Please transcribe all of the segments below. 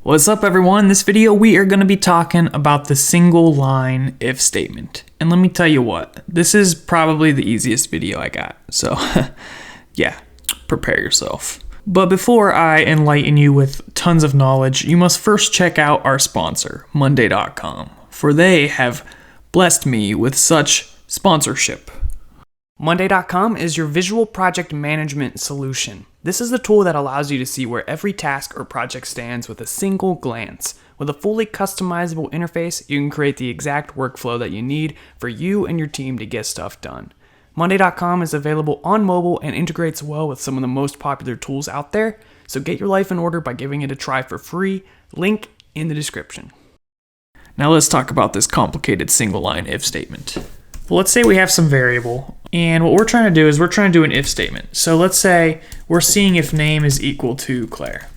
What's up everyone? In this video we are going to be talking about the single line if statement. And let me tell you what, this is probably the easiest video I got. So yeah, prepare yourself. But before I enlighten you with tons of knowledge, you must first check out our sponsor, Monday.com, for they have blessed me with such sponsorship. Monday.com is your visual project management solution. This is the tool that allows you to see where every task or project stands with a single glance. With a fully customizable interface, you can create the exact workflow that you need for you and your team to get stuff done. Monday.com is available on mobile and integrates well with some of the most popular tools out there, so get your life in order by giving it a try for free. Link in the description. Now let's talk about this complicated single line if statement. Well, let's say we have some variable, and what we're trying to do is we're trying to do an if statement. So let's say we're seeing if name is equal to Claire.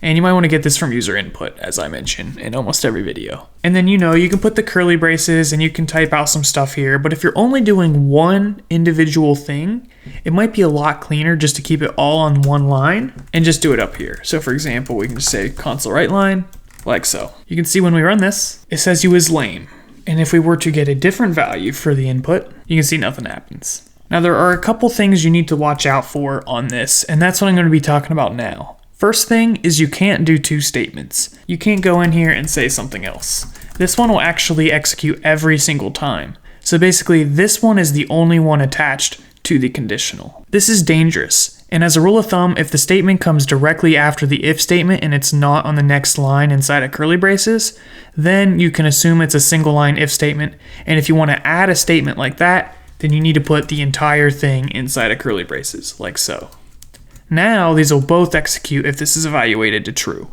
And you might want to get this from user input, as I mentioned in almost every video. And then you can put the curly braces and you can type out some stuff here, but if you're only doing one individual thing, it might be a lot cleaner just to keep it all on one line and just do it up here. So for example, we can just say console write line, like so. You can see when we run this, it says you is lame. And if we were to get a different value for the input, you can see nothing happens. Now there are a couple things you need to watch out for on this, and that's what I'm going to be talking about now. First thing is you can't do two statements. You can't go in here and say something else. This one will actually execute every single time. So basically this one is the only one attached to the conditional. This is dangerous. And as a rule of thumb, if the statement comes directly after the if statement and it's not on the next line inside of curly braces, then you can assume it's a single line if statement. And if you want to add a statement like that, then you need to put the entire thing inside of curly braces, like so. Now these will both execute if this is evaluated to true.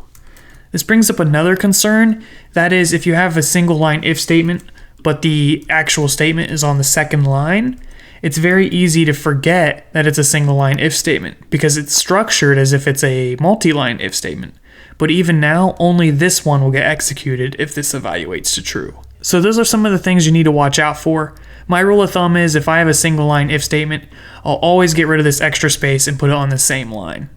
This brings up another concern, that is if you have a single line if statement, but the actual statement is on the second line, it's very easy to forget that it's a single line if statement because it's structured as if it's a multi-line if statement. But even now, only this one will get executed if this evaluates to true. So those are some of the things you need to watch out for. My rule of thumb is if I have a single line if statement, I'll always get rid of this extra space and put it on the same line.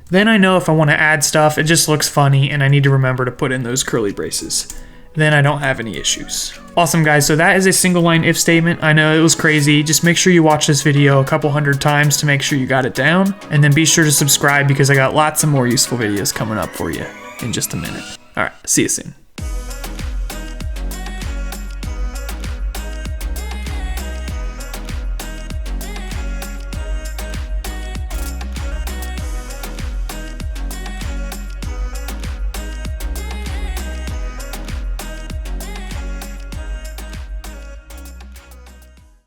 Then I know if I want to add stuff, it just looks funny and I need to remember to put in those curly braces. Then I don't have any issues. Awesome guys, so that is a single line if statement. I know it was crazy. Just make sure you watch this video a couple hundred times to make sure you got it down. And then be sure to subscribe because I got lots of more useful videos coming up for you in just a minute. All right, see you soon.